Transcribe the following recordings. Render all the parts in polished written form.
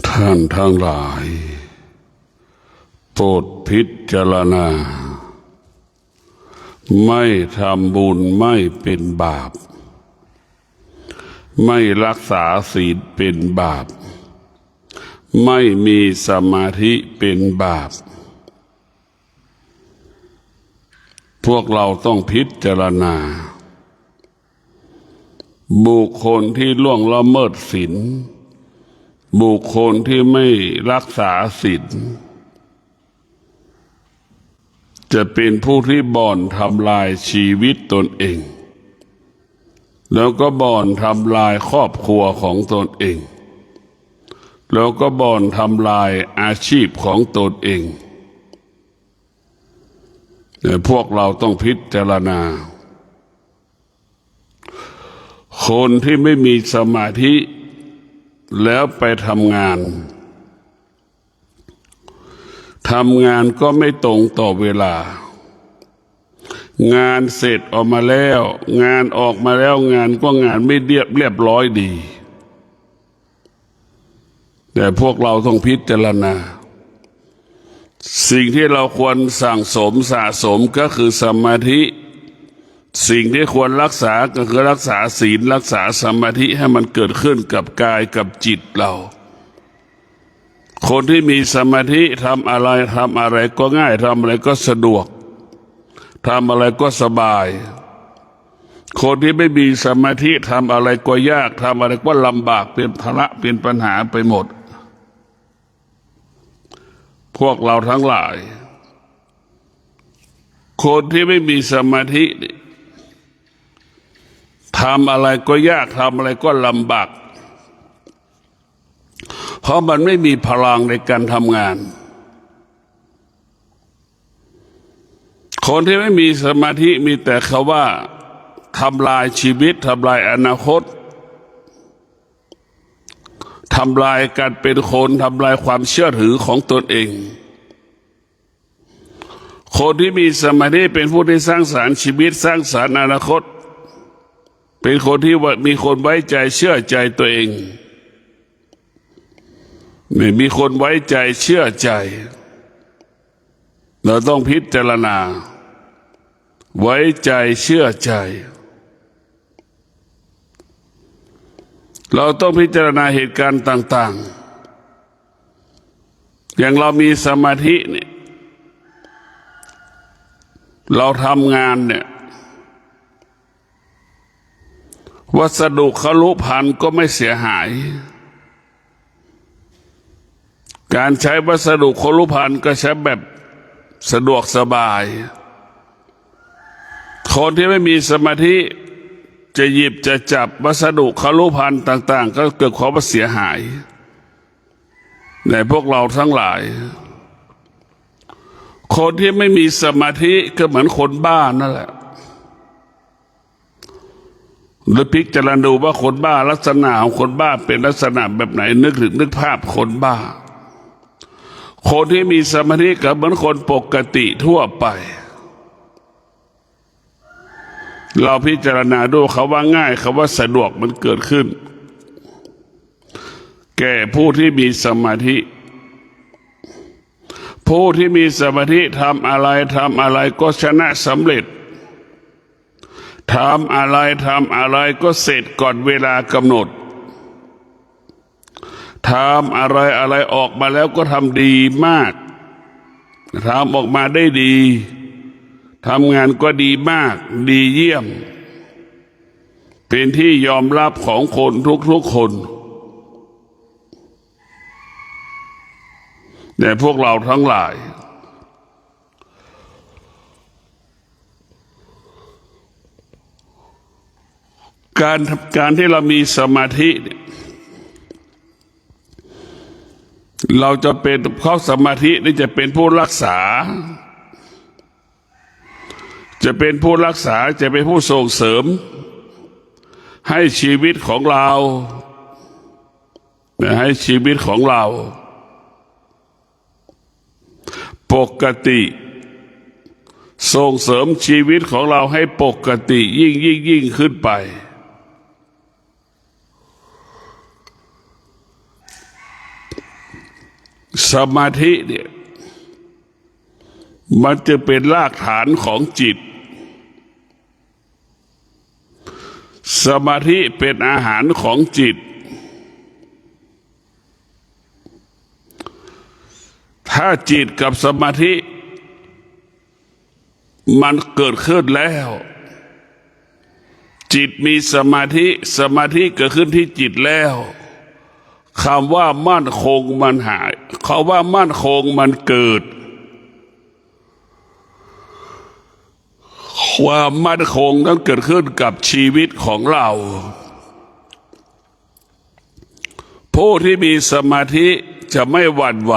ท่านทั้งหลายโปรดพิจารณาไม่ทำบุญไม่เป็นบาปไม่รักษาศีลเป็นบาปไม่มีสมาธิเป็นบาปพวกเราต้องพิจารณาบุคคลที่ล่วงละเมิดศีลบุคคลที่ไม่รักษาศีลจะเป็นผู้ที่บ่อนทำลายชีวิตตนเองแล้วก็บ่อนทำลายครอบครัวของตนเองแล้วก็บ่อนทำลายอาชีพของตนเองแต่พวกเราต้องพิจารณาคนที่ไม่มีสมาธิแล้วไปทำงานก็ไม่ตรงต่อเวลางานเสร็จออกมาแล้วงานออกมาแล้วงานก็งานไม่เรียบร้อยดีแต่พวกเราต้องพิจารณาสิ่งที่เราควรสั่งสมสะสมก็คือสมาธิสิ่งที่ควรรักษาก็คือรักษาศีลรักษาสมาธิให้มันเกิดขึ้นกับกายกับจิตเราคนที่มีสมาธิทำอะไรก็ง่ายทำอะไรก็สะดวกทำอะไรก็สบายคนที่ไม่มีสมาธิทำอะไรก็ยากทำอะไรก็ลำบากเป็นภาระเป็นปัญหาไปหมดพวกเราทั้งหลายคนที่ไม่มีสมาธิทำอะไรก็ยากทำอะไรก็ลำบากเพราะมันไม่มีพลังในการทำงานคนที่ไม่มีสมาธิมีแต่คำว่าทำลายชีวิตทำลายอนาคตทำลายการเป็นคนทำลายความเชื่อถือของตนเองคนที่มีสมาธิเป็นผู้ที่สร้างสรรค์ชีวิตสร้างสรรค์อนาคตเป็นคนที่มีคนไว้ใจเชื่อใจตัวเองไม่มีคนไว้ใจเชื่อใจเราต้องพิจารณาไว้ใจเชื่อใจเราต้องพิจารณาเหตุการณ์ต่างๆอย่างเรามีสมาธิเนี่ยเราทำงานเนี่ยวัสดุครุภัณฑ์ก็ไม่เสียหายการใช้วัสดุครุภัณฑ์ก็ใช้แบบสะดวกสบายคนที่ไม่มีสมาธิจะหยิบจะจับวัสดุครุภัณฑ์ต่างๆก็เกิดความเสียหายในพวกเราทั้งหลายคนที่ไม่มีสมาธิก็เหมือนคนบ้านั่นแหละหรือพิจารณาดูว่าคนบ้าลักษณะของคนบ้าเป็นลักษณะแบบไหนนึกภาพคนบ้าคนที่มีสมาธิก็เหมือนคนปกติทั่วไปเราพิจารณาดูเขาว่าง่ายเขาว่าสะดวกมันเกิดขึ้นแก่ผู้ที่มีสมาธิผู้ที่มีสมาธิทำอะไรก็ชนะสำเร็จทำอะไรก็เสร็จก่อนเวลากำหนดทำอะไรออกมาแล้วก็ทำดีมากทำออกมาได้ดีทำงานก็ดีมากดีเยี่ยมเป็นที่ยอมรับของคนทุกคนแต่พวกเราทั้งหลายการที่เรามีสมาธิเราจะเป็นเข้าสมาธินี่จะเป็นผู้รักษาจะเป็นผู้รักษาจะเป็นผู้ส่งเสริมให้ชีวิตของเราปกติส่งเสริมชีวิตของเราให้ปกติยิ่งขึ้นไป สมาธิเนี่ยมันจะเป็นรากฐานของจิตสมาธิเป็นอาหารของจิตถ้าจิตกับสมาธิมันเกิดขึ้นแล้วจิตมีสมาธิสมาธิเกิดขึ้นที่จิตแล้วคำว่ามั่นคงมันหายคำว่ามั่นคงมันเกิดความมั่นคงนั้นเกิดขึ้นกับชีวิตของเราผู้ที่มีสมาธิจะไม่หวั่นไหว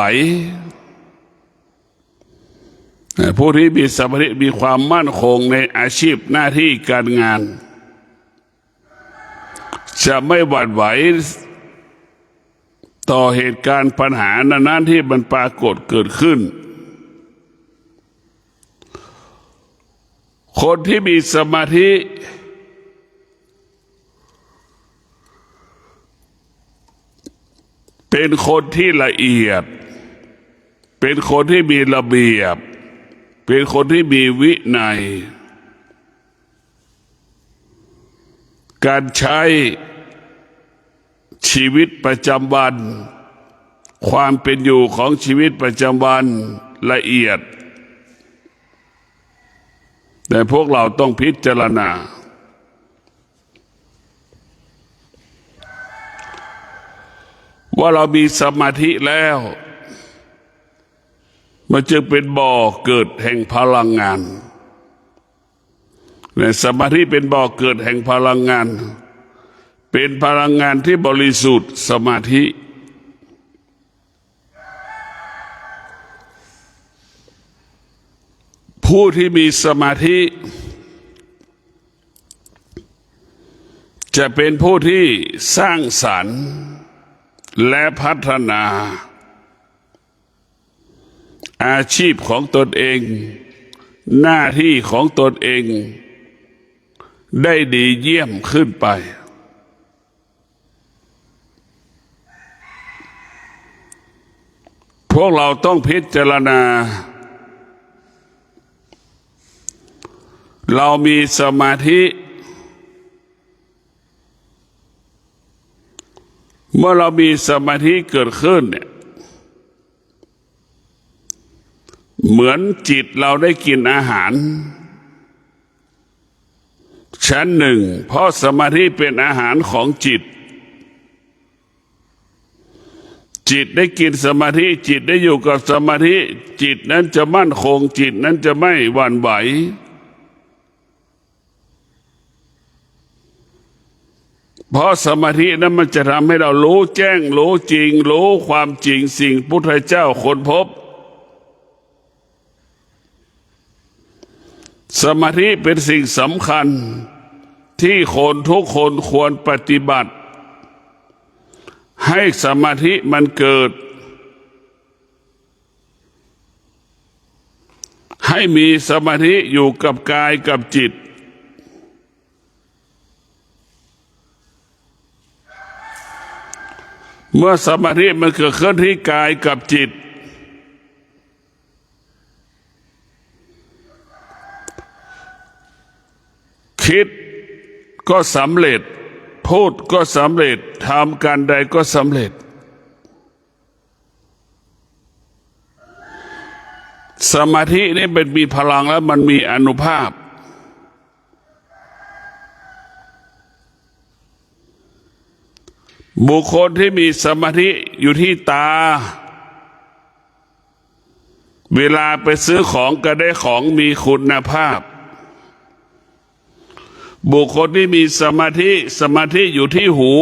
ผู้ที่มีสมาธิมีความมั่นคงในอาชีพหน้าที่การงานจะไม่หวั่นไหวต่อเหตุการณ์ปัญหานั้นที่มันปรากฏเกิดขึ้นคนที่มีสมาธิเป็นคนที่ละเอียดเป็นคนที่มีระเบียบเป็นคนที่มีวินัยการใช้ชีวิตประจำวันความเป็นอยู่ของชีวิตประจำวันละเอียดแต่พวกเราต้องพิจารณาว่าเรามีสมาธิแล้วมันจึงเป็นบ่อเกิดแห่งพลังงานและสมาธิเป็นบ่อเกิดแห่งพลังงานเป็นพลังงานที่บริสุทธิ์สมาธิผู้ที่มีสมาธิจะเป็นผู้ที่สร้างสรรค์และพัฒนาอาชีพของตนเองหน้าที่ของตนเองได้ดีเยี่ยมขึ้นไปพวกเราต้องพิจารณาเรามีสมาธิเมื่อเรามีสมาธิเกิดขึ้นเนี่ยเหมือนจิตเราได้กินอาหารชั้นหนึ่งเพราะสมาธิเป็นอาหารของจิตจิตได้กินสมาธิจิตได้อยู่กับสมาธิจิตนั้นจะมั่นคงจิตนั้นจะไม่หวั่นไหวเพราะสมาธินั้นมันจะทำให้เรารู้แจ้งรู้จริงรู้ความจริงสิ่งพุทธเจ้าค้นพบสมาธิเป็นสิ่งสำคัญที่คนทุกคนควรปฏิบัติให้สมาธิมันเกิดให้มีสมาธิอยู่กับกายกับจิตเมื่อสมาธิมันเกิดขึ้นที่กายกับจิตคิดก็สำเร็จพูดก็สำเร็จทำการใดก็สำเร็จสมาธินี่เป็นมีพลังแล้วมันมีอานุภาพบุคคลที่มีสมาธิอยู่ที่ตาเวลาไปซื้อของก็ได้ของมีคุณภาพบุคคลที่มีสมาธิอยู่ที่หู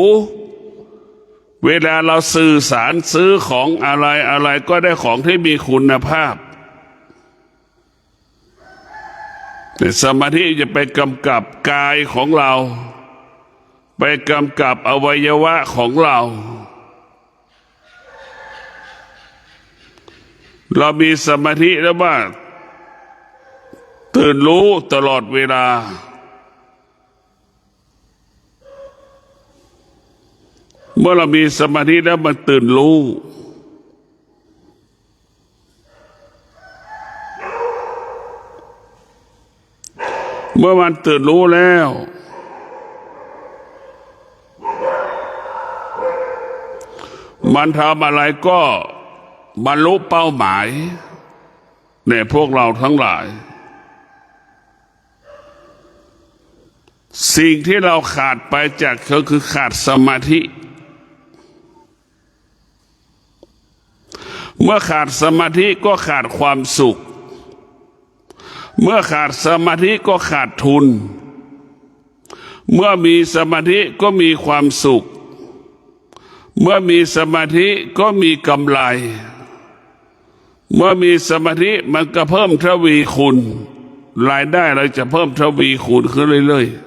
เวลาเราสื่อสารซื้อของอะไรก็ได้ของที่มีคุณภาพแต่สมาธิจะไปกำกับกายของเราไปกำกับอวัยวะของเราเรามีสมาธิแล้วว่าตื่นรู้ตลอดเวลาเมื่อเรามีสมาธิแล้วมันตื่นรู้ มื่อมันตื่นรู้แล้วมันทำอะไรก็บรรลุเป้าหมายในพวกเราทั้งหลายสิ่งที่เราขาดไปจากเขาคือขาดสมาธิเมื่อขาดสมาธิก็ขาดความสุขเมื่อขาดสมาธิก็ขาดทุนเมื่อมีสมาธิก็มีความสุขเมื่อมีสมาธิก็มีกำไรเมื่อมีสมาธิมันก็เพิ่มทวีคูณรายได้เราจะเพิ่มทวีคูณขึ้นเรื่อยๆ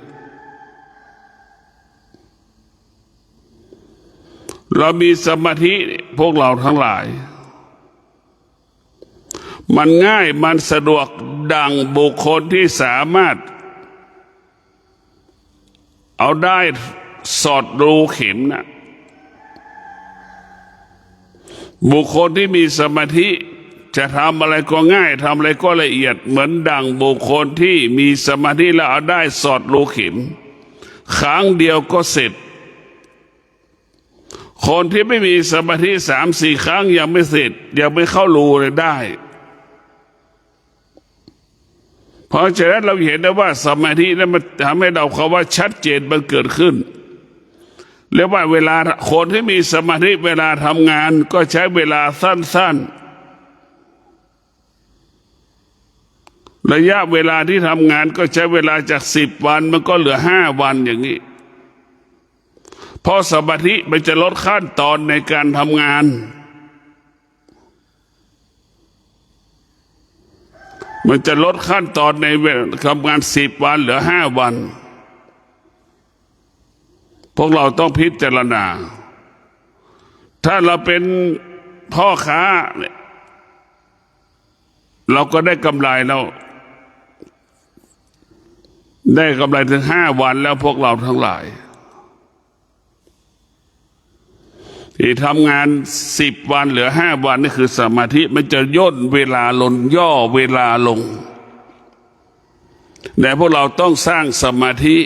เรามีสมาธิพวกเราทั้งหลายมันง่ายมันสะดวกดังบุคคลที่สามารถเอาได้สอดรูเข็มนะบุคคลที่มีสมาธิจะทำอะไรก็ง่ายทำอะไรก็ละเอียดเหมือนดังบุคคลที่มีสมาธิแล้วเอาได้สอดรูเข็มครั้งเดียวก็เสร็จคนที่ไม่มีสมาธิ3-4 ครั้งยังไม่เสร็จยังไม่เข้ารูเลยได้เพราะฉะนั้นเราเห็นได้ว่าสมาธินั้นมันทำให้เราคำว่าชัดเจนมันเกิดขึ้นเรียกว่าเวลาคนที่มีสมาธิเวลาทำงานก็ใช้เวลาสั้นๆระยะเวลาที่ทำงานก็ใช้เวลาจาก10 วันมันก็เหลือ5 วันอย่างนี้เพราะสมาธิมันจะลดขั้นตอนในการทำงานมันจะลดขั้นตอนในทำงาน10 วันเหลือ5 วันพวกเราต้องพิจารณาถ้าเราเป็นพ่อค้าเราก็ได้กำไรแล้วได้กำไรถึง5 วันแล้วพวกเราทั้งหลายที่ทำงาน10 วันเหลือ5 วันนี่คือสมาธิมันจะย่นเวลาลงย่อเวลาลงแต่พวกเราต้องสร้างสมาธิ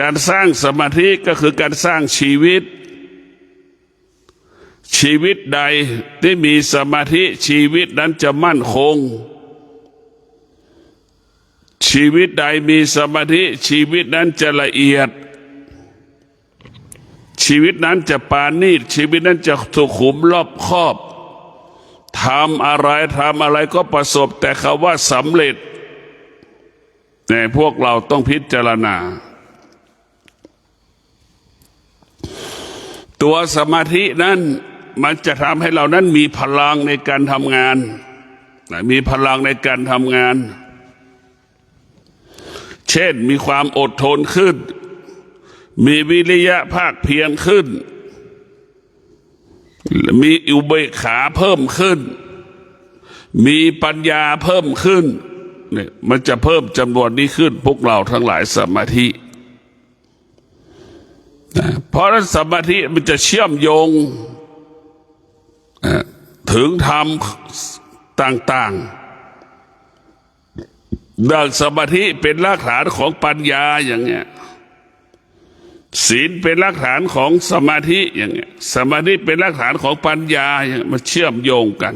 การสร้างสมาธิก็คือการสร้างชีวิตใดที่มีสมาธิชีวิตนั้นจะมั่นคงชีวิตใดมีสมาธิชีวิตนั้นจะละเอียดชีวิตนั้นจะปาณีตชีวิตนั้นจะสุขุมรอบคอบทำอะไรก็ประสบแต่คำว่าสำเร็จแต่พวกเราต้องพิจารณาตัวสมาธินั้นมันจะทำให้เรานั้นมีพลังในการทำงานมีพลังในการทำงานเช่นมีความอดทนขึ้นมีวิริยะภาคเพียรขึ้นมีอุเบกขาเพิ่มขึ้นมีปัญญาเพิ่มขึ้นเนี่ยมันจะเพิ่มจำนวนนี้ขึ้นพวกเราทั้งหลายสมาธิเพราะนั้นสมาธิมันจะเชื่อมโยงถึงธรรมต่างๆดังสมาธิเป็นรากฐานของปัญญาอย่างเงี้ยศีลเป็นรากฐานของสมาธิอย่างเงี้ยสมาธิเป็นรากฐานของปัญญาอย่างมันเชื่อมโยงกัน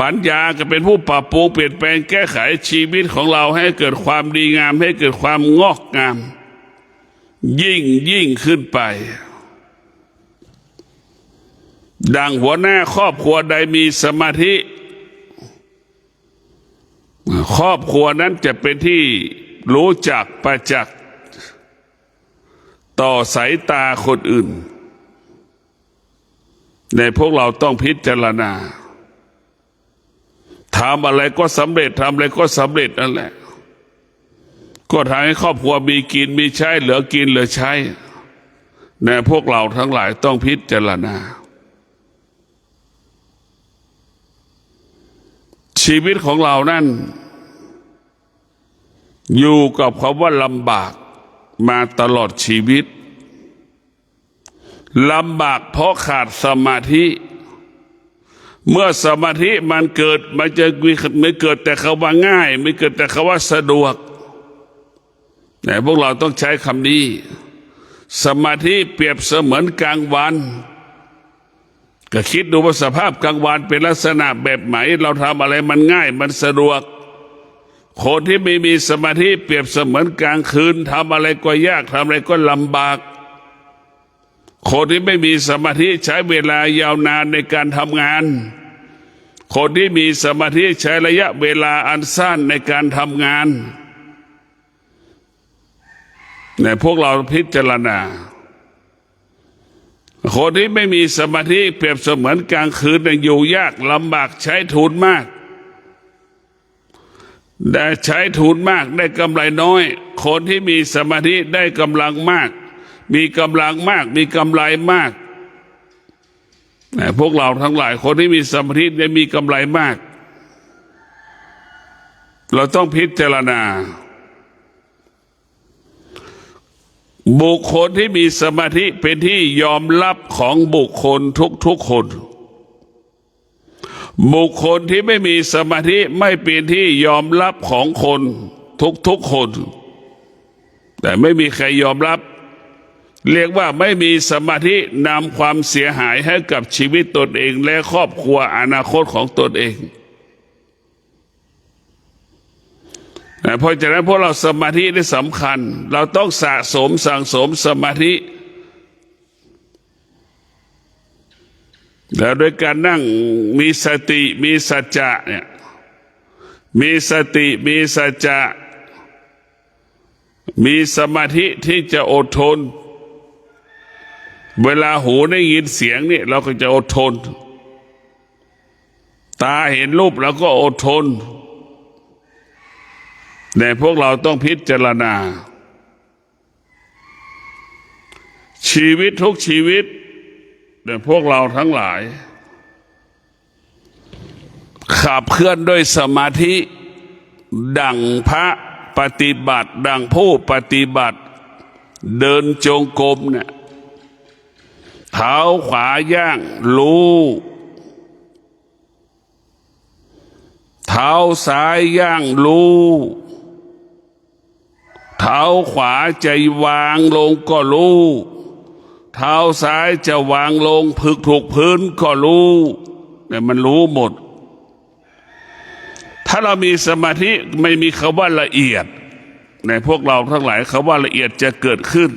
ปัญญาก็เป็นผู้ปรับปรุงเปลี่ยนแปลงแก้ไขชีวิตของเราให้เกิดความดีงามให้เกิดความงอกงามยิ่งขึ้นไปดังหัวหน้าครอบครัวใดมีสมาธิครอบครัวนั้นจะเป็นที่รู้จักประจักษ์ต่อสายตาคนอื่นในพวกเราต้องพิจารณาทำอะไรก็สำเร็จทำอะไรก็สำเร็จนั่นแหละก็ทำให้ครอบครัวมีกินมีใช้เหลือกินเหลือใช้ในพวกเราทั้งหลายต้องพิจารณาชีวิตของเรานั่นอยู่กับคำว่าลำบากมาตลอดชีวิตลำบากเพราะขาดสมาธิ เมื่อสมาธิมันเกิดมันจะไม่เกิดแต่คำว่าง่ายไม่เกิดแต่คำว่าสะดวกแต่พวกเราต้องใช้คำนี้สมาธิเปรียบเสมือนกลางวันก็คิดดูว่าสภาพกลางวันเป็นลักษณะแบบไหนเราทำอะไรมันง่ายมันสะดวกคนที่ไม่มีสมาธิเปรียบเสมือนกลางคืนทำอะไรก็ยากทำอะไรก็ลำบากคนที่ไม่มีสมาธิใช้เวลายาวนานในการทำงานคนที่มีสมาธิใช้ระยะเวลาอันสั้นในการทำงานเนี่ยพวกเราพิจารณาคนที่ไม่มีสมาธิเปรียบเสมือนกลางคืนอยู่ยากลำบากใช้ทุนมากได้ใช้ทุนมากได้กำไรน้อยคนที่มีสมาธิได้กำลังมากมีกำลังมากมีกำไรมากพวกเราทั้งหลายคนที่มีสมาธิได้มีกำไรมากเราต้องพิจารณาบุคคลที่มีสมาธิเป็นที่ยอมรับของบุคคลทุกๆคนบุคคลที่ไม่มีสมาธิไม่เป็นที่ยอมรับของคนทุกๆคนแต่ไม่มีใครยอมรับเรียกว่าไม่มีสมาธินำความเสียหายให้กับชีวิตตนเองและครอบครัวอนาคตของตนเองเพราะฉะนั้นพวกเราสมาธินี่สำคัญเราต้องสะสมสั่งสมสมาธิแล้วโดยการนั่งมีสติมีสัจจะเนี่ยมีสติมีสัจจะมีสมาธิที่จะอดทนเวลาหูได้ยินเสียงนี่เราก็จะอดทนตาเห็นรูปเราก็อดทนแต่พวกเราต้องพิจารณาชีวิตทุกชีวิตแต่พวกเราทั้งหลายขับเคลื่อนด้วยสมาธิดังพระปฏิบัติดังผู้ปฏิบัติเดินจงกรมเนี่ยเท้าขวาย่างรู้เท้าซ้ายย่างรู้เท้าขวาจะวางลงก็รู้เท้าซ้ายจะวางลงถูกพื้นก็รู้แต่มันรู้หมดถ้าเรามีสมาธิไม่มีคำว่าละเอียดในพวกเราทั้งหลายคำว่าละเอียดจะเกิดขึ้น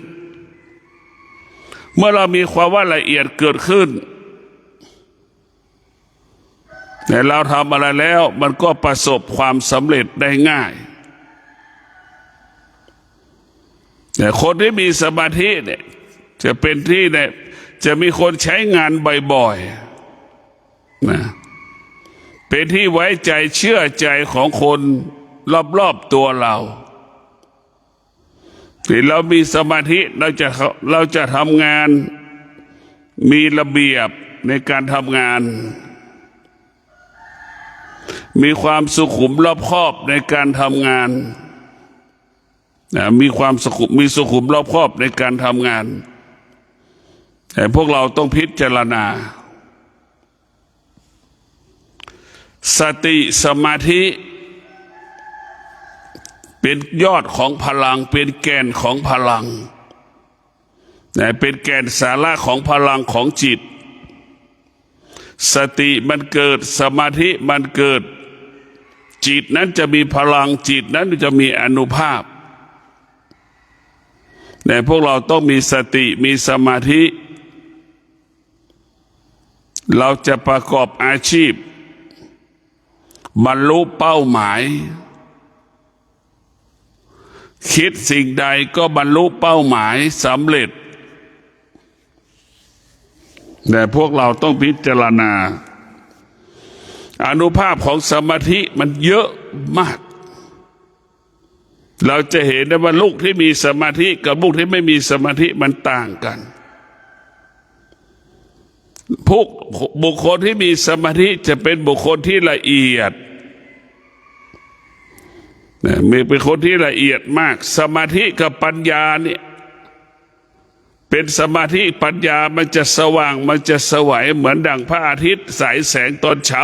เมื่อเรามีความว่าละเอียดเกิดขึ้นแต่เราทำอะไรแล้วมันก็ประสบความสำเร็จได้ง่ายแต่คนที่มีสมาธิเนี่ยจะเป็นที่เนี่ยจะมีคนใช้งานบ่อยๆนะเป็นที่ไว้ใจเชื่อใจของคนรอบๆตัวเราที่เรามีสมาธิเราจะทำงานมีระเบียบในการทำงานมีความสุขุมรอบคอบในการทำงานมีความสุขุมรอบคอบในการทำงานแต่พวกเราต้องพิจารณาสติสมาธิเป็นยอดของพลังเป็นแกนของพลังเป็นแกนสาระของพลังของจิตสติมันเกิดสมาธิมันเกิดจิตนั้นจะมีพลังจิตนั้นจะมีอานุภาพแต่พวกเราต้องมีสติมีสมาธิเราจะประกอบอาชีพบรรลุเป้าหมายคิดสิ่งใดก็บรรลุเป้าหมายสำเร็จแต่พวกเราต้องพิจารณาอานุภาพของสมาธิมันเยอะมากเราจะเห็นได้ว่าลูกที่มีสมาธิกับลูกที่ไม่มีสมาธิมันต่างกันพวกบุคคลที่มีสมาธิจะเป็นบุคคลที่ละเอียดเป็นคนที่ละเอียดมากสมาธิกับปัญญาเนี่ย เป็นสมาธิปัญญามันจะสว่างมันจะสวยเหมือนดั่งพระอาทิตย์สายแสงตอนเช้า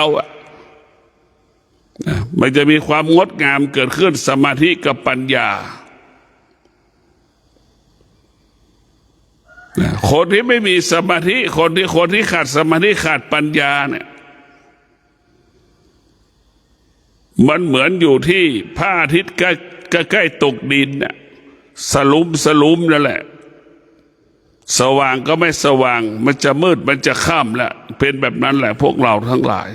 มันจะมีความงดงามเกิดขึ้นสมาธิกับปัญญาคนที่ไม่มีสมาธิคนที่ขาดสมาธิขาดปัญญาเนี่ยมันเหมือนอยู่ที่พระอาทิตย์ใกล้ตกดินน่ะสลุมนั่นแหละสว่างก็ไม่สว่างมันจะมืดมันจะค่ำแล้วเป็นแบบนั้นแหละพวกเราทั้งหลาย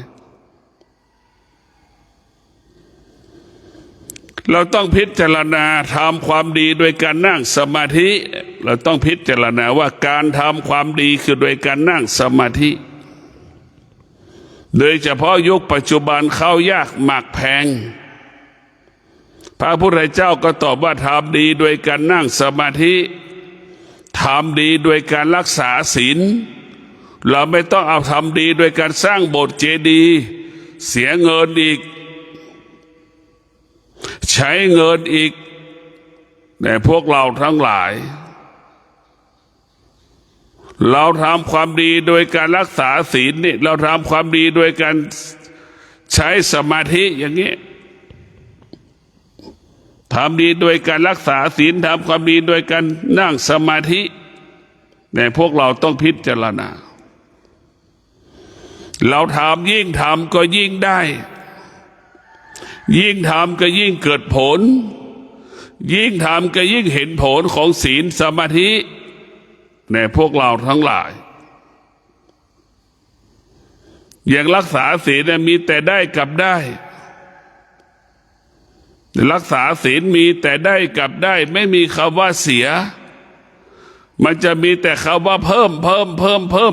เราต้องพิจารณาทำความดีโดยการนั่งสมาธิเราต้องพิจารณาว่าการทำความดีคือโดยการนั่งสมาธิโดยเฉพาะยุคปัจจุบันข้าวยากหมากแพงพระพุทธเจ้าก็ตอบว่าทำดีโดยการนั่งสมาธิทำดีโดยการรักษาศีลเราไม่ต้องเอาทำดีโดยการสร้างโบสถ์เจดีย์เสียเงินอีกใช้เงินอีกแต่พวกเราทั้งหลายเราทำความดีโดยการรักษาศีลนี่เราทำความดีโดยการใช้สมาธิอย่างนี้ทำดีโดยการรักษาศีลทำความดีโดยการนั่งสมาธิแต่พวกเราต้องพิจารณาเราทำยิ่งทำก็ยิ่งได้ยิ่งทำก็ยิ่งเกิดผลยิ่งทำก็ยิ่งเห็นผลของศีลสมาธิในพวกเราทั้งหลายอย่างรักษาศีลมีแต่ได้กับได้รักษาศีลมีแต่ได้กับได้ไม่มีคำว่าเสียมันจะมีแต่คำว่าเพิ่ม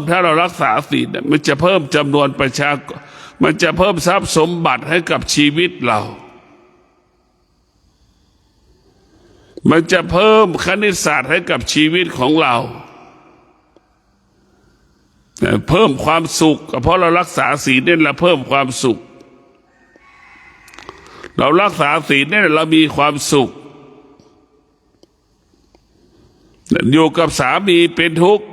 ถ้าเรารักษาศีลมันจะเพิ่มจำนวนประชากรมันจะเพิ่มทรัพย์สมบัติให้กับชีวิตเรามันจะเพิ่มคณิตศาสตร์ให้กับชีวิตของเราเพิ่มความสุขเพราะเรารักษาศีลเนี่ยเราเพิ่มความสุขเรารักษาศีลเนี่ยเรามีความสุขอยู่กับสามีเป็นทุกข์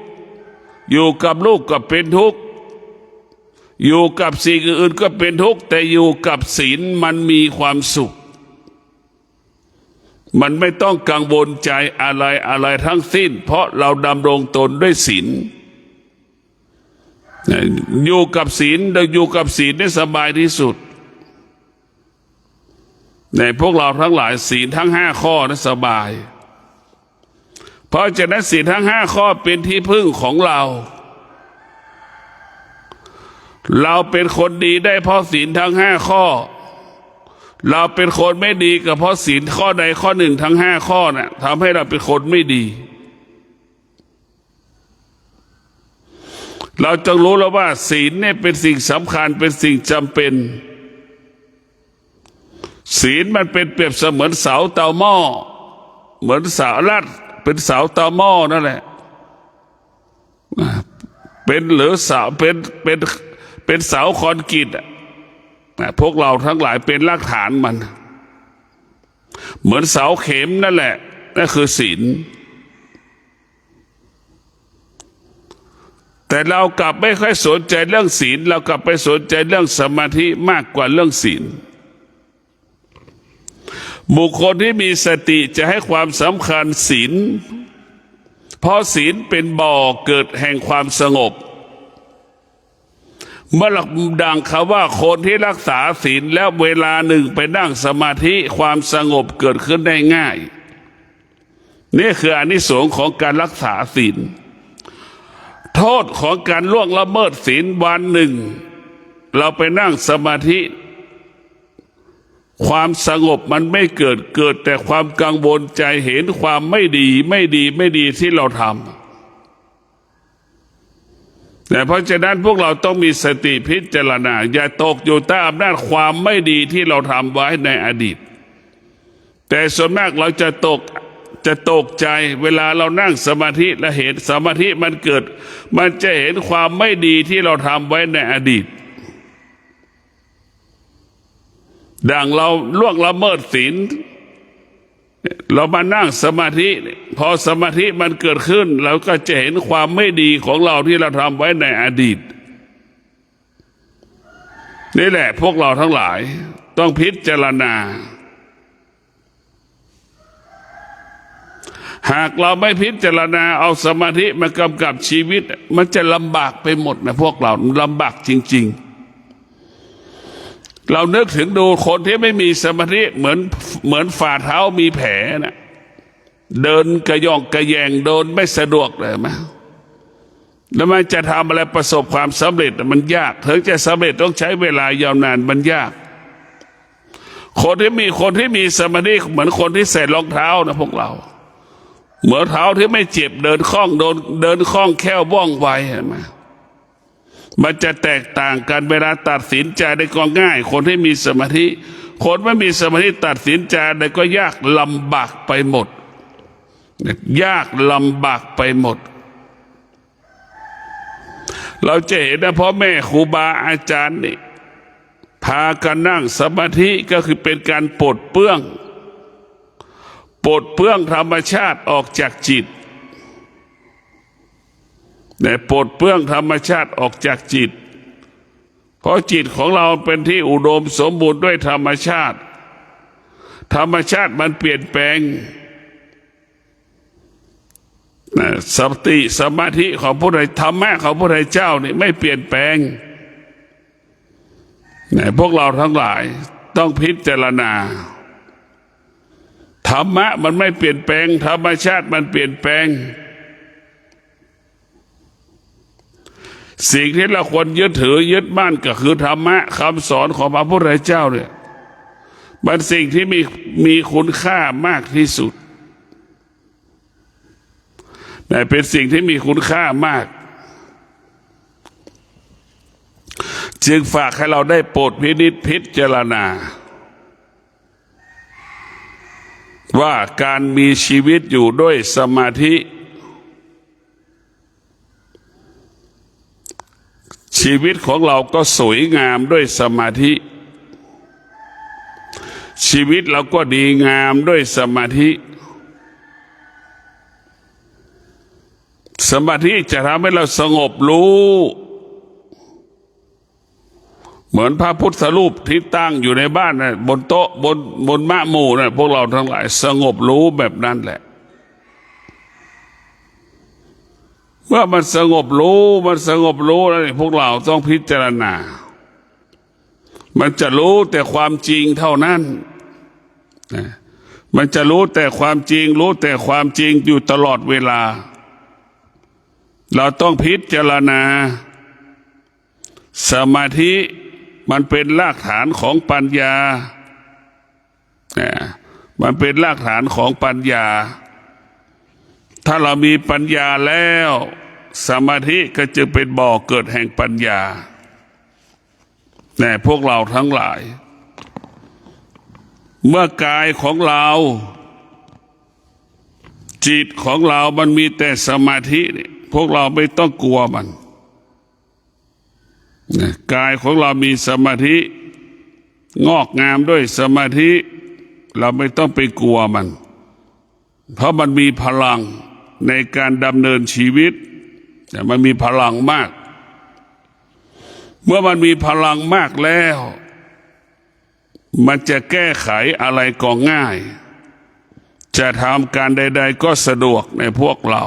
อยู่กับลูกก็เป็นทุกข์อยู่กับสิ่งอื่นก็เป็นทุกข์แต่อยู่กับศีลมันมีความสุขมันไม่ต้องกังวลใจอะไรทั้งสิ้นเพราะเราดำรงตนด้วยศีลอยู่กับศีลได้สบายที่สุดในพวกเราทั้งหลายศีลทั้ง5 ข้อนั้นสบายเพราะฉะนั้นศีลทั้ง5 ข้อเป็นที่พึ่งของเราเป็นคนดีได้เพราะศีลทั้ง5 ข้อเราเป็นคนไม่ดีก็เพราะศีลข้อใดข้อหนึ่งทั้ง5 ข้อน่ะทำให้เราเป็นคนไม่ดีเราจงรู้แล้วว่าศีลเนี่ยเป็นสิ่งสำคัญเป็นสิ่งจำเป็นศีลมันเป็นเปรียบเสมือนเสาเตาหม้อเหมือนเสาลัดเป็นเสาเตาหม้อนั่นแหละเป็นหรือเสาเป็นเสาคอนกรีตพวกเราทั้งหลายเป็นรากฐานมันเหมือนเสาเข็มนั่นแหละนั่นคือศีลแต่เรากลับไม่ค่อยสนใจเรื่องศีลเรากลับไปสนใจเรื่องสมาธิมากกว่าเรื่องศีลบุคคลที่มีสติจะให้ความสำคัญศีลเพราะศีลเป็นบ่อเกิดแห่งความสงบเมื่อหลักดังคำว่าคนที่รักษาศีลแล้วเวลาหนึ่งไปนั่งสมาธิความสงบเกิดขึ้นได้ง่ายนี่คืออานิสงส์ของการรักษาศีลโทษของการล่วงละเมิดศีลวันหนึ่งเราไปนั่งสมาธิความสงบมันไม่เกิดแต่ความกังวลใจเห็นความไม่ดีที่เราทำแต่เพราะฉะนั้นพวกเราต้องมีสติพิจารณาอย่าตกอยู่ใต้อำนาจความไม่ดีที่เราทำไว้ในอดีตแต่ส่วนมากเราจะตกใจเวลาเรานั่งสมาธิและเห็นสมาธิมันเกิดมันจะเห็นความไม่ดีที่เราทำไว้ในอดีตดังเราล่วงละเมิดศีล เรามานั่งสมาธิพอสมาธิมันเกิดขึ้นเราก็จะเห็นความไม่ดีของเราที่เราทำไว้ในอดีตนี่แหละพวกเราทั้งหลายต้องพิจารณาหากเราไม่พิจารณาเอาสมาธิมากำกับชีวิตมันจะลำบากไปหมดนะพวกเราลำบากจริงๆเรานึกถึงดูคนที่ไม่มีสมาธิเหมือนฝ่าเท้ามีแผลนะเดินกระยองกระแยงโดนไม่สะดวกเลยมั้ยแล้วมันจะทำอะไรประสบความสำเร็จมันยากถึงจะสำเร็จต้องใช้เวลายาวนานมันยากคนที่มีสมาธิเหมือนคนที่ใส่รองเท้านะพวกเราเหมือนเท้าที่ไม่เจ็บเดินคล่องเดินคล่องแคล่วว่องไวเห็นไหมมันจะแตกต่างกันเวลาตัดสินใจได้ก็ง่ายคนที่มีสมาธิคนไม่มีสมาธิตัดสินใจได้ก็ยากลำบากไปหมดยากลำบากไปหมดเราจะเห็นนะพ่อแม่ครูบาอาจารย์นี่พากันนั่งสมาธิก็คือเป็นการปลดเปลื้องธรรมชาติออกจากจิตแต่ปลดเปลื้องธรรมชาติออกจากจิตเพราะจิตของเราเป็นที่อุดมสมบูรณ์ด้วยธรรมชาติมันเปลี่ยนแปลงสติสมาธิของพระธรรมะของพระเจ้านี่ไม่เปลี่ยนแปลงพวกเราทั้งหลายต้องพิจารณาธรรมะมันไม่เปลี่ยนแปลงธรรมชาติมันเปลี่ยนแปลงสิ่งที่เราควรยึดถือยึดมั่นก็คือธรรมะคำสอนของพระพุทธเจ้าเนี่ยมันสิ่งที่มีคุณค่ามากที่สุดเป็นสิ่งที่มีคุณค่ามากจึงฝากให้เราได้โปรดพินิจพิจารณาว่าการมีชีวิตอยู่ด้วยสมาธิชีวิตของเราก็สวยงามด้วยสมาธิชีวิตเราก็ดีงามด้วยสมาธิสมาธิจะทำให้เราสงบรู้เหมือนพระพุทธรูปที่ตั้งอยู่ในบ้านนะบนโต๊ะบนมะหมู่นะพวกเราทั้งหลายสงบรู้แบบนั้นแหละเมื่อมันสงบรู้แล้วพวกเราต้องพิจารณามันจะรู้แต่ความจริงเท่านั้นมันจะรู้แต่ความจริงอยู่ตลอดเวลาเราต้องพิจารณาสมาธิมันเป็นรากฐานของปัญญามันเป็นรากฐานของปัญญาถ้าเรามีปัญญาแล้วสมาธิก็จะเป็นบ่อเกิดแห่งปัญญาพวกเราทั้งหลายเมื่อกายของเราจิตของเรามันมีแต่สมาธิพวกเราไม่ต้องกลัวมันกายของเรามีสมาธิงอกงามด้วยสมาธิเราไม่ต้องไปกลัวมันเพราะมันมีพลังในการดำเนินชีวิตแต่มันมีพลังมากเมื่อมันมีพลังมากแล้วมันจะแก้ไขอะไรก็ง่ายจะทำการใดๆก็สะดวกในพวกเรา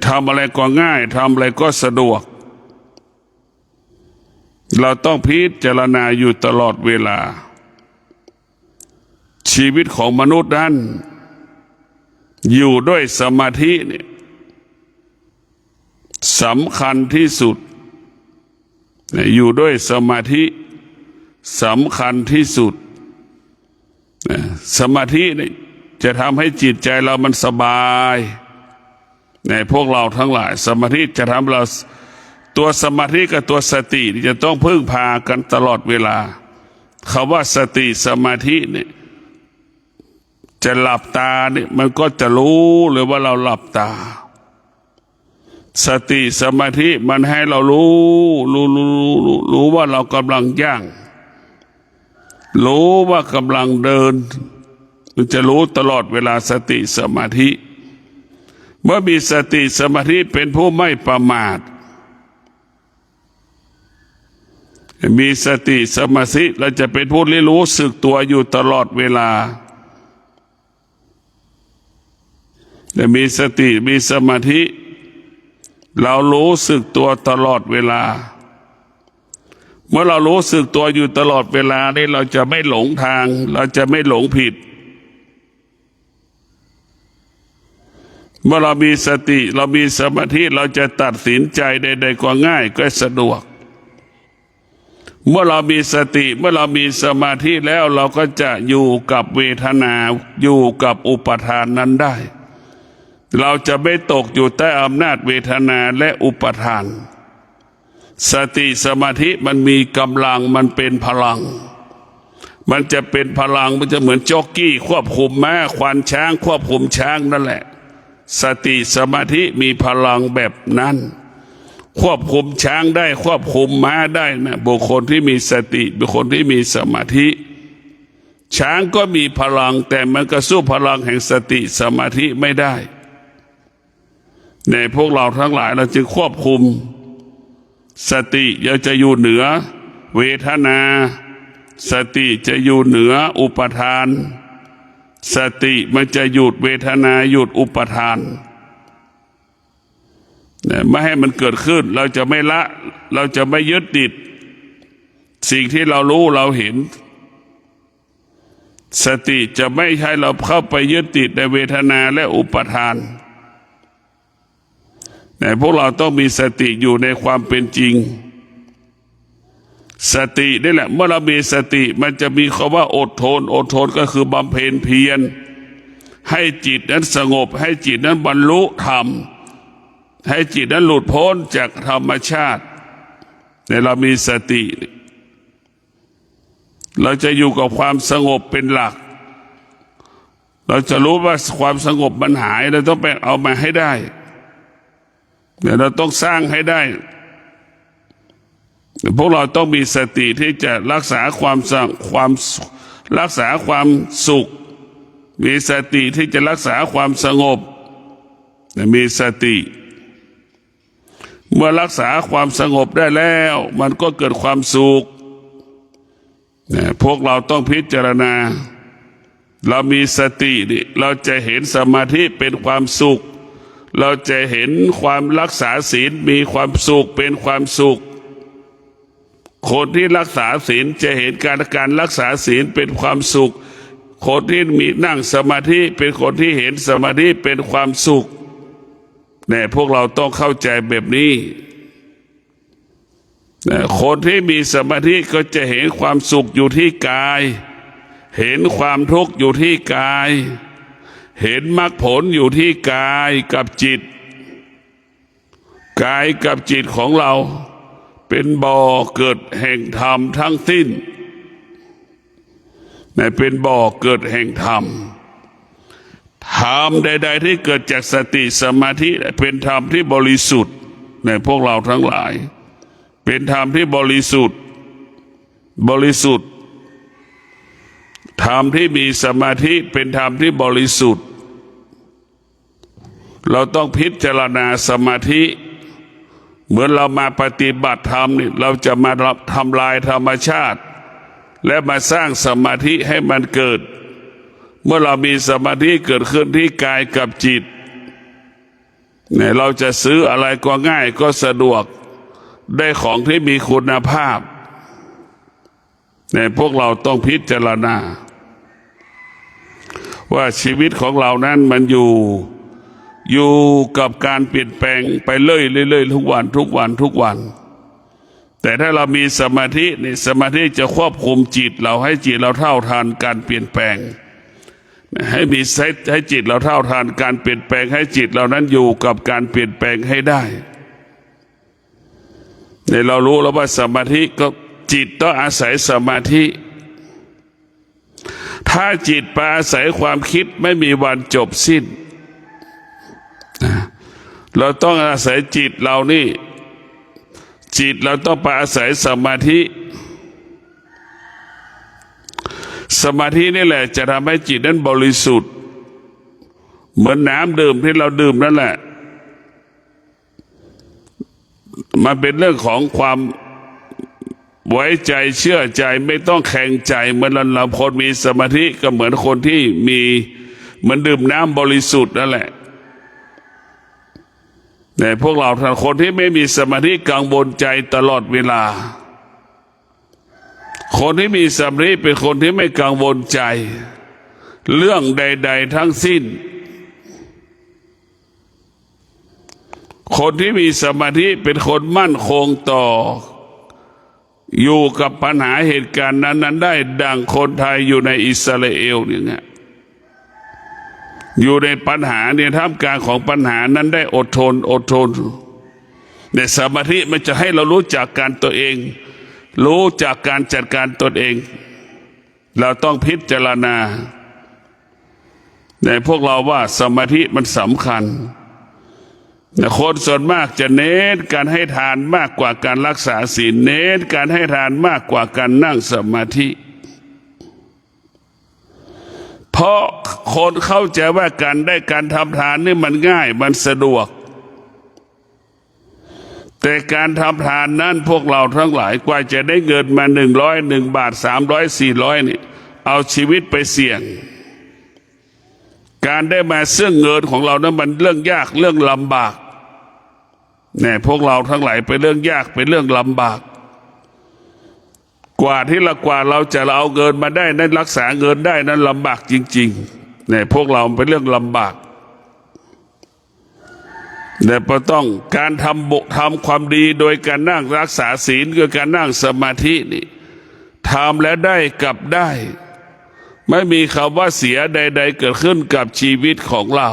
ทำอะไรก็ง่ายทำอะไรก็สะดวกเราต้องพิจารณาอยู่ตลอดเวลาชีวิตของมนุษย์นั้นอยู่ด้วยสมาธิเนี่ยสำคัญที่สุดอยู่ด้วยสมาธิสำคัญที่สุดสมาธินี่จะทำให้จิตใจเรามันสบายพวกเราทั้งหลายสมาธิจะทำเราตัวสมาธิกับตัวสติจะต้องพึ่งพากันตลอดเวลาคำว่าสติสมาธิเนี่ยจะหลับตาเนี่ยมันก็จะรู้เลยว่าเราหลับตาสติสมาธิมันให้เรารู้ว่าเรากำลังย่าง รู้ว่ากำลังเดินมันจะรู้ตลอดเวลาสติสมาธิเมื่อมีสติสมาธิเป็นผู้ไม่ประมาทมีสติสมาธิเราจะเป็นผู้ที่รู้สึกตัวอยู่ตลอดเวลาแต่มีสติมีสมาธิเรารู้สึกตัวตลอดเวลาเมื่อเรารู้สึกตัวอยู่ตลอดเวลานี่เราจะไม่หลงทางเราจะไม่หลงผิดเมื่อเรามีสติเรามีสมาธิเราจะตัดสินใจใดๆก็ง่ายก็สะดวกเมื่อเรามีสติเมื่อเรามีสมาธิแล้วเราก็จะอยู่กับเวทนาอยู่กับอุปทานนั้นได้เราจะไม่ตกอยู่ใต้อำนาจเวทนาและอุปทานสติสมาธิมันมีกำลังมันเป็นพลังมันจะเป็นพลังมันจะเหมือนจ็อกกี้ควบคุมม้าควานช้างควบคุมช้างนั่นแหละสติสมาธิมีพลังแบบนั้นควบคุมช้างได้ควบคุมม้าได้นะบุคคลที่มีสติบุคคลที่มีสมาธิช้างก็มีพลังแต่มันก็สู้พลังแห่งสติสมาธิไม่ได้ในพวกเราทั้งหลายเราจึงควบคุมสติจะอยู่เหนือเวทนาสติจะอยู่เหนืออุปทานสติมันจะหยุดเวทนาหยุดอุปทานไม่ให้มันเกิดขึ้นเราจะไม่ละเราจะไม่ยึดติดสิ่งที่เรารู้เราเห็นสติจะไม่ให้เราเข้าไปยึดติดในเวทนาและอุปทานแต่พวกเราต้องมีสติอยู่ในความเป็นจริงสตินี่แหละเมื่อเรามีสติมันจะมีคำว่าอดทนอดทนก็คือบำเพ็ญเพียรให้จิตนั้นสงบให้จิตนั้นบรรลุธรรมให้จิตนั้นหลุดพ้นจากธรรมชาติแต่เรามีสติเราจะอยู่กับความสงบเป็นหลักเราจะรู้ว่าความสงบมันหายเราต้องไปเอามาให้ได้เดี๋ยวเราต้องสร้างให้ได้พวกเราต้องมีสติที่จะรักษาความรักษาความสุขมีสติที่จะรักษาความสงบมีสติเมื่อรักษาความสงบได้แล้วมันก็เกิดความสุขพวกเราต้องพิจารณาเรามีสติเราจะเห็นสมาธิเป็นความสุขเราจะเห็นความรักษาศีลมีความสุขเป็นความสุขคนที่รักษาศีลจะเห็นการรักษาศีลเป็นความสุขคนที่มีนั่งสมาธิเป็นคนที่เห็นสมาธิเป็นความสุขเนี่ยพวกเราต้องเข้าใจแบบนี้คนที่มีสมาธิก็จะเห็นความสุขอยู่ที่กายเห็นความทุกข์อยู่ที่กายเห็นมรรคผลอยู่ที่กายกับจิตกายกับจิตของเราเป็นบ่อเกิดแห่งธรรมทั้งสิ้นเป็นบ่อเกิดแห่งธรรมธรรมใดๆที่เกิดจากสติสมาธิเป็นธรรมที่บริสุทธิ์ในพวกเราทั้งหลายเป็นธรรมที่บริสุทธิ์ธรรมที่มีสมาธิเป็นธรรมที่บริสุทธิ์เราต้องพิจารณาสมาธิเหมือนเรามาปฏิบัติธรรมนี่เราจะมาทำลายธรรมชาติและมาสร้างสมาธิให้มันเกิดเมื่อเรามีสมาธิเกิดขึ้นที่กายกับจิตเนี่ยเราจะซื้ออะไรก็ง่ายก็สะดวกได้ของที่มีคุณภาพเนี่ยพวกเราต้องพิจารณาว่าชีวิตของเรานั้นมันอยู่กับการเปลี่ยนแปลงไปเรื่อยๆทุกวันแต่ถ้าเรามีสมาธินี่สมาธิจะควบคุมจิตเราให้จิตเราเท่าทันการเปลี่ยนแปลงให้จิตเราเท่าทันการเปลี่ยนแปลงให้จิตเรานั้นอยู่กับการเปลี่ยนแปลงให้ได้เนี่ยเรารู้แล้วว่าสมาธิก็จิตต้องอาศัยสมาธิถ้าจิตไปอาศัยความคิดไม่มีวันจบสิ้นเราต้องอาศัยจิตเรานี่จิตเราต้องไปอาศัยสมาธิ สมาธินี่แหละจะทำให้จิตนั้นบริสุทธิ์เหมือนน้ำดื่มที่เราดื่มนั่นแหละมันเป็นเรื่องของความไว้ใจเชื่อใจไม่ต้องแข็งใจเหมือนเราคนมีสมาธิก็เหมือนคนที่มีเหมือนดื่มน้ำบริสุทธิ์นั่นแหละแต่พวกเราท่านคนที่ไม่มีสมาธิกังวลใจตลอดเวลาคนที่มีสมาธิเป็นคนที่ไม่กังวลใจเรื่องใดๆทั้งสิ้นคนที่มีสมาธิเป็นคนมั่นคงต่ออยู่กับปัญหาเหตุการณ์นั้นได้ดังคนไทยอยู่ในอิสราเอลเนี่ยอยู่ในปัญหาเนี่ยท่ามกลางของปัญหานั้นได้อดทนในสมาธิมันจะให้เรารู้จักการตัวเองรู้จักการจัดการตนเองเราต้องพิจารณาในพวกเราว่าสมาธิมันสำคัญคนส่วนมากจะเน้นการให้ทานมากกว่าการรักษาศีลเน้นการให้ทานมากกว่าการนั่งสมาธิเพราะคนเข้าใจว่าการทำทานนี่มันง่ายมันสะดวกแต่การทำทานนั้นพวกเราทั้งหลายกว่าจะได้เงินมา101 บาท300 400นี่เอาชีวิตไปเสี่ยงการได้มาซึ่งเงินของเรานั้นมันเรื่องยากเรื่องลำบากเนี่ยพวกเราทั้งหลายเป็นเรื่องยากเป็นเรื่องลำบากกว่าเราจะเอาเงินมาได้นั้นรักษาเงินได้นั้นลำบากจริงๆเนี่ยพวกเราเป็นเรื่องลำบากแต่พอต้องการทำความดีโดยการนั่งรักษาศีลคือการนั่งสมาธินี่ทำแล้วได้กลับได้ไม่มีคำว่าเสียใดๆเกิดขึ้นกับชีวิตของเรา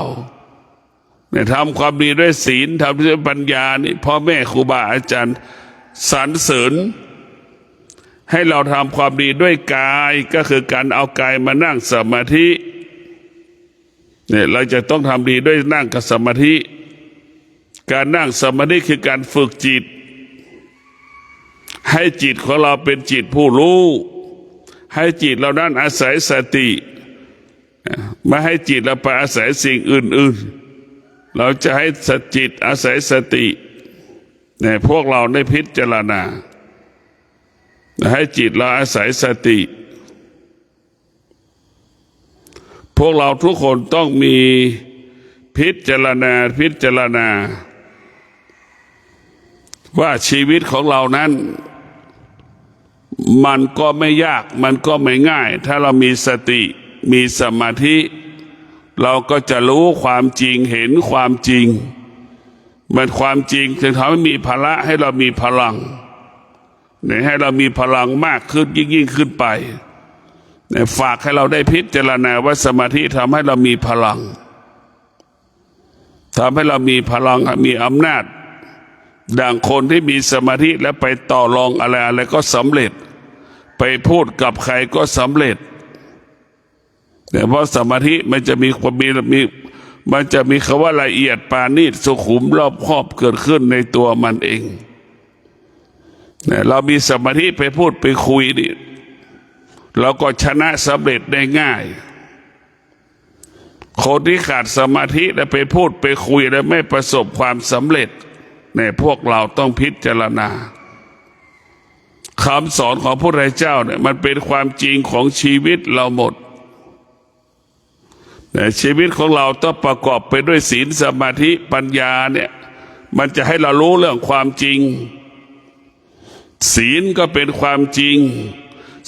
เนี่ยทำความดีด้วยศีลทำด้วยปัญญานี่พ่อแม่ครูบาอาจารย์สรรเสริญให้เราทำความดีด้วยกายก็คือการเอากายมานั่งสมาธิเนี่ยเราจะต้องทำดีด้วยนั่งกับสมาธิการนั่งสมาธิคือการฝึกจิตให้จิตของเราเป็นจิตผู้รู้ให้จิตเรานั้นอาศัยสติไม่ให้จิตเราไปอาศัยสิ่งอื่นๆเราจะให้จิตอาศัยสติเนี่ยพวกเราได้พิจารณาให้จิตเราอาศัยสติพวกเราทุกคนต้องมีพิจารณาว่าชีวิตของเรานั้นมันก็ไม่ยากมันก็ไม่ง่ายถ้าเรามีสติมีสมาธิเราก็จะรู้ความจริงเห็นความจริงมันความจริงจะทำให้มีพละให้เรามีพลังเนี่ยให้เรามีพลังมากขึ้นยิ่งขึ้นไปเนี่ยฝากให้เราได้พิจารณาว่าสมาธิทำให้เรามีพลังทำให้เรามีพลังมีอำนาจดังคนที่มีสมาธิแล้วไปต่อรองอะไรก็สำเร็จไปพูดกับใครก็สำเร็จแต่เพราะสมาธิมันจะมีความมันจะมีคำว่าละเอียดปาณีตสุขุมรอบคอบเกิดขึ้นในตัวมันเองเนี่ยเรามีสมาธิไปพูดไปคุยนี่เราก็ชนะสำเร็จได้ง่ายคนที่ขาดสมาธิแล้วไปพูดไปคุยแล้วไม่ประสบความสำเร็จเนี่ยพวกเราต้องพิจารณาคำสอนของพระพุทธเจ้าเนี่ยมันเป็นความจริงของชีวิตเราหมดแต่ชีวิตของเราต้องประกอบไปด้วยศีลสมาธิปัญญาเนี่ยมันจะให้เรารู้เรื่องความจริงศีลก็เป็นความจริง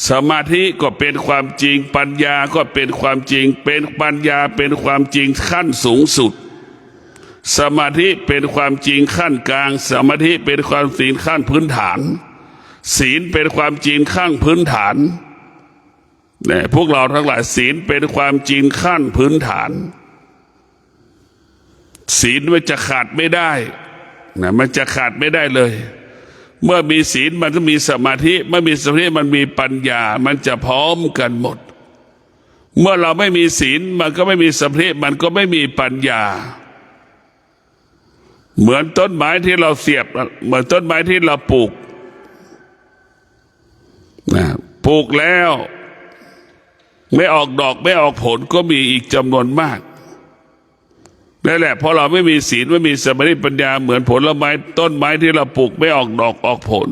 สมาธิก็เป็นความจริงปัญญาก็เป็นความจริงเป็นปัญญาเป็นความจริงขั้นสูงสุดสมาธิเป็นความจริงขั้นกลางสมาธิเป็นความจริงขั้นพื้นฐานศีลเป็นความจริงขั้นพื้นฐานเนี่ยพวกเราทั้งหลายศีลเป็นความจริงขั้นพื้นฐานศีลมันจะขาดไม่ได้นะมันจะขาดไม่ได้เลยเมื่อมีศีลมันก็มีสมาธิเมื่อมีสมาธิมันมีปัญญามันจะพร้อมกันหมดเมื่อเราไม่มีศีลมันก็ไม่มีสมาธิมันก็ไม่มีปัญญาเหมือนต้นไม้ที่เราเสียบเหมือนต้นไม้ที่เราปลูกแล้ว ไม่ออกดอกไม่ออกผลก็มีอีกจำนวนมากนั่นแหละเพราะเราไม่มีศีลไม่มีสมาธิปัญญาเหมือนผลไม้ต้นไม้ที่เราปลูกไม่ออกดอกออกผล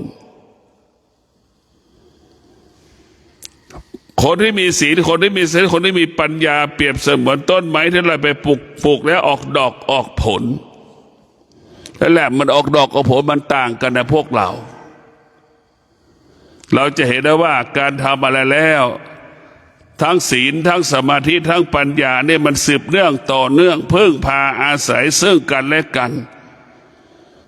คนที่มีศีลคนที่มีสติคนที่มีปัญญาเปรียบเสมือนต้นไม้ที่เราไปปลูกแล้วออกดอกออกผลนั่นแหละมันออกดอกออกผลมันต่างกันนะพวกเราจะเห็นได้ว่าการทำอะไรแล้วทั้งศีลทั้งสมาธิทั้งปัญญาเนี่ยมันสืบเนื่องต่อเนื่องพึ่งพาอาศัยซึ่งกันและกัน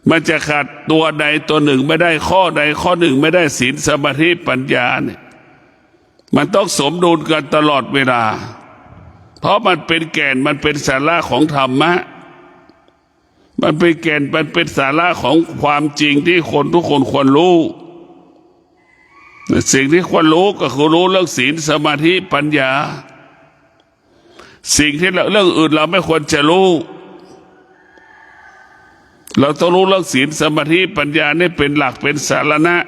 มันจะขาดตัวใดตัวหนึ่งไม่ได้ข้อใดข้อหนึ่งไม่ได้ศีลสมาธิปัญญาเนี่ยมันต้องสมดุลกันตลอดเวลาเพราะมันเป็นแก่นมันเป็นสาระของธรรมะมันเป็นแก่นมันเป็นสาระของความจริงที่คนทุกคนควรรู้สิ่งที่ควรรู้ก็คือรู้เรื่องศีลสมาธิปัญญาสิ่งที่เรื่องอื่นเราไม่ควรจะรู้เราต้องรู้เรื่องศีลสมาธิปัญญานี่เป็นหลักเป็นสาระ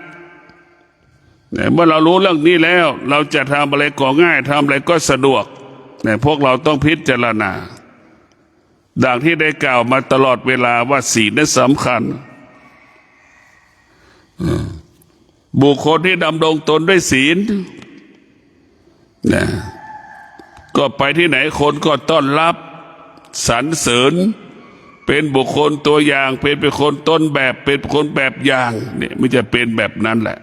เมื่อเรารู้เรื่องนี้แล้วเราจะทำอะไรก็ง่ายทำอะไรก็สะดวกพวกเราต้องพิจารณาดังที่ได้กล่าวมาตลอดเวลาว่าศีลนั้นสำคัญบุคคลที่ดำรงตนด้วยศีลก็ไปที่ไหนคนก็ต้อนรับสรรเสริญเป็นบุคคลตัวอย่างเป็นคนต้นแบบเป็นคนแบบอย่างเนี่ยมันจะเป็นแบบนั้นแหละ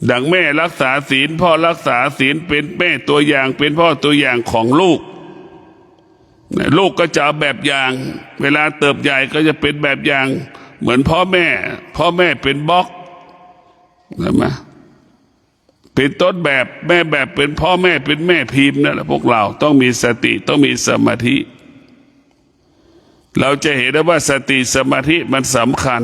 ดังแม่รักษาศีลพ่อรักษาศีลเป็นแม่ตัวอย่างเป็นพ่อตัวอย่างของลูกลูกก็จะแบบอย่างเวลาเติบใหญ่ก็จะเป็นแบบอย่างเหมือนพ่อแม่เป็นบล็อกใช่ไหมเป็นต้นแบบแม่แบบเป็นพ่อแม่เป็นแม่พิมพ์นั่นแหละพวกเราต้องมีสติต้องมีสมาธิเราจะเห็นได้ว่าสติสมาธิมันสำคัญ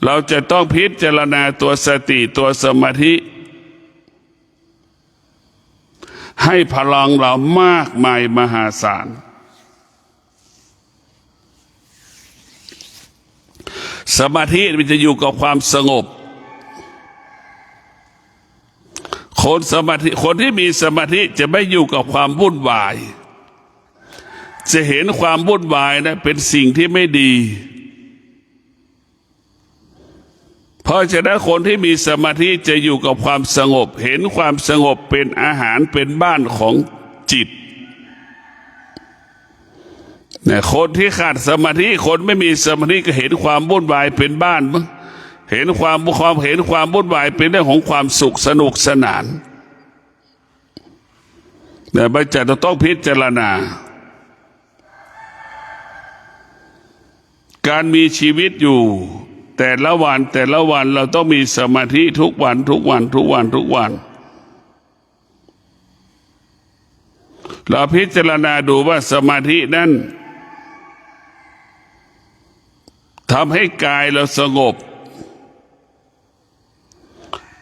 เราจะต้องพิจารณาตัวสติตัวสมาธิให้พลังเรามากมายมหาศาลสมาธิมันจะอยู่กับความสงบคนที่มีสมาธิจะไม่อยู่กับความวุ่นวายจะเห็นความวุ่นวายนะเป็นสิ่งที่ไม่ดีเพราะฉะนั้นคนที่มีสมาธิจะอยู่กับความสงบเห็นความสงบเป็นอาหารเป็นบ้านของจิตคนที่ขาดสมาธิคนไม่มีสมาธิก็เห็นความวุ่นวายเป็นบ้านมั้งเห็นความวุ่นวายเป็นเรื่องของความสุขสนุกสนานแต่บัจจัยต้องพิจารณาการมีชีวิตอยู่แต่ละวันเราต้องมีสมาธิทุกวันเราพิจารณาดูว่าสมาธินั้นทำให้กายเราสงบ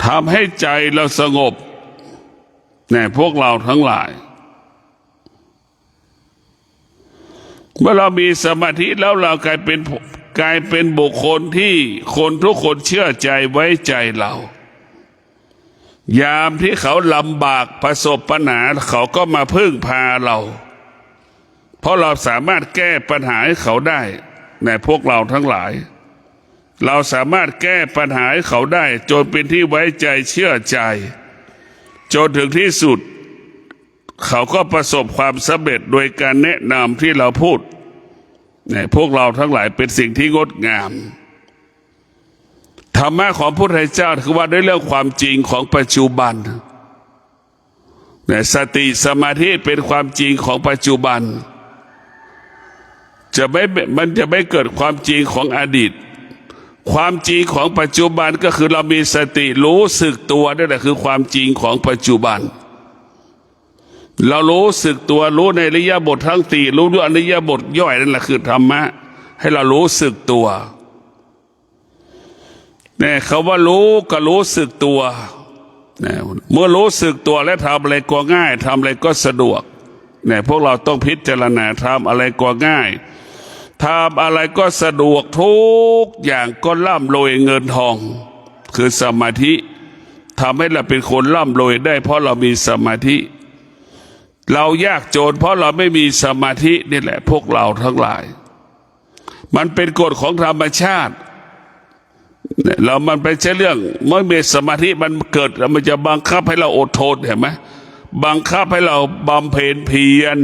ทำให้ใจเราสงบพวกเราทั้งหลายเมื่อเรามีสมาธิแล้วเรากลายเป็นบุคคลที่คนทุกคนเชื่อใจไว้ใจเรายามที่เขาลำบากประสบปัญหาเขาก็มาพึ่งพาเราเพราะเราสามารถแก้ปัญหาให้เขาได้พวกเราทั้งหลายเราสามารถแก้ปัญหาให้เขาได้จนเป็นที่ไว้ใจเชื่อใจจนถึงที่สุดเขาก็ประสบความสำเร็จโดยการแนะนำที่เราพูดพวกเราทั้งหลายเป็นสิ่งที่งดงามธรรมะของพระพุทธเจ้าคือว่าด้วยเรื่องความจริงของปัจจุบันสติสมาธิเป็นความจริงของปัจจุบันมันจะไม่เกิดความจริงของอดีตความจริงของปัจจุบันก็คือเรามีสติรู้สึกตัวนั่นแหละคือความจริงของปัจจุบันเรารู้สึกตัวรู้ในอริยบททั้งสี่รู้ด้วยอริยบทย่อยนั่นแหละคือธรรมะให้เรารู้สึกตัวเขาว่ารู้ก็รู้สึกตัวเมื่อรู้สึกตัวและทำอะไรก็ง่ายทำอะไรก็สะดวกพวกเราต้องพิจารณาทำอะไรก็ง่ายทำอะไรก็สะดวกทุกอย่างก็ร่ำรวยเงินทองคือสมาธิท ทำให้เราเป็นคนร่ำรวยได้เพราะเรามีสมาธิเรายากจนเพราะเราไม่มีสมาธินี่แหละพวกเราทั้งหลายมันเป็นกฎของธรรมชาติมันเป็นแค่เรื่องเมื่อมีสมาธิมันเกิดมันจะบังคับให้เราอดทนเห็นไหมบังคับให้เราบำเพ็ญเพียร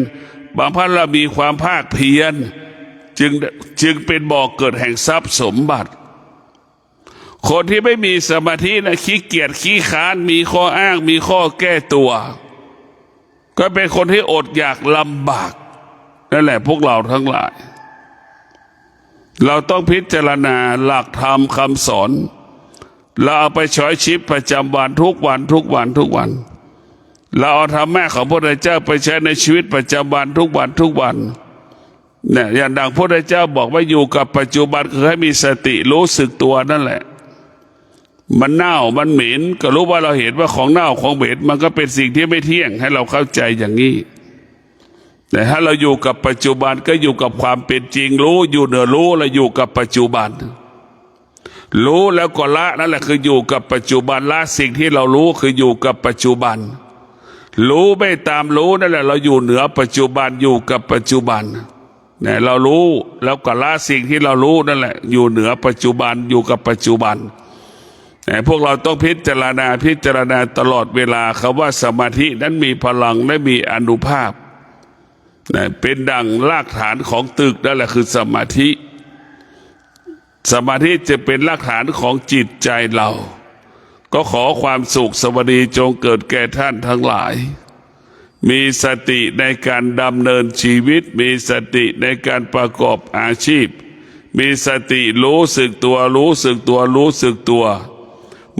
บางพันเรามีความภาคเพียรจึงเป็นบ่อเกิดแห่งทรัพย์สมบัติคนที่ไม่มีสมาธินะขี้เกียจขี้ค้านมีข้ออ้างมีข้อแก้ตัวก็เป็นคนที่อดอยากลำบากนั่นแหละพวกเราทั้งหลายเราต้องพิจารณาหลักธรรมคำสอนเราเอาไปใช้ชีวิตประจำวันทุกวันเราเอาธรรมะของพระพุทธเจ้าไปใช้ในชีวิตประจำวันทุกวันเนี่ยอย่างดังพระพุทธเจ้าบอกว่าอยู่กับปัจจุบันคือให้มีสติรู้สึกตัวนั่นแหละมันเน่ามันเหม็นก็รู้ว่าเราเห็นว่าของเน่าของเหม็นมันก็เป็นสิ่งที่ไม่เที่ยงให้เราเข้าใจอย่างนี้แต่ถ้าเราอยู่กับปัจจุบันก็อยู่กับความเป็นจริงรู้อยู่เหนือรู้เราอยู่กับปัจจุบันรู้แล้วก็ละนั่นแหละคืออยู่กับปัจจุบันละสิ่งที่เรารู้คืออยู่กับปัจจุบันรู้ไม่ตามรู้นั่นแหละเราอยู่เหนือปัจจุบันอยู่กับปัจจุบันเนี่ยเรารู้แล้วก็ละสิ่งที่เรารู้นั่นแหละอยู่เหนือปัจจุบันอยู่กับปัจจุบันแต่พวกเราต้องพิจารณาตลอดเวลาคำว่าสมาธินั้นมีพลังและมีอานุภาพเป็นดังรากฐานของตึกนั่นแหละคือสมาธิจะเป็นรากฐานของจิตใจเราก็ขอความสุขสวัสดีจงเกิดแก่ท่านทั้งหลายมีสติในการดำเนินชีวิตมีสติในการประกอบอาชีพมีสติรู้สึกตัว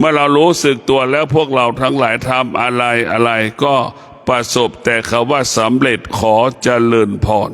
เมื่อเรารู้สึกตัวแล้วพวกเราทั้งหลายทำอะไรก็ประสบแต่คำว่าสำเร็จขอเจริญพร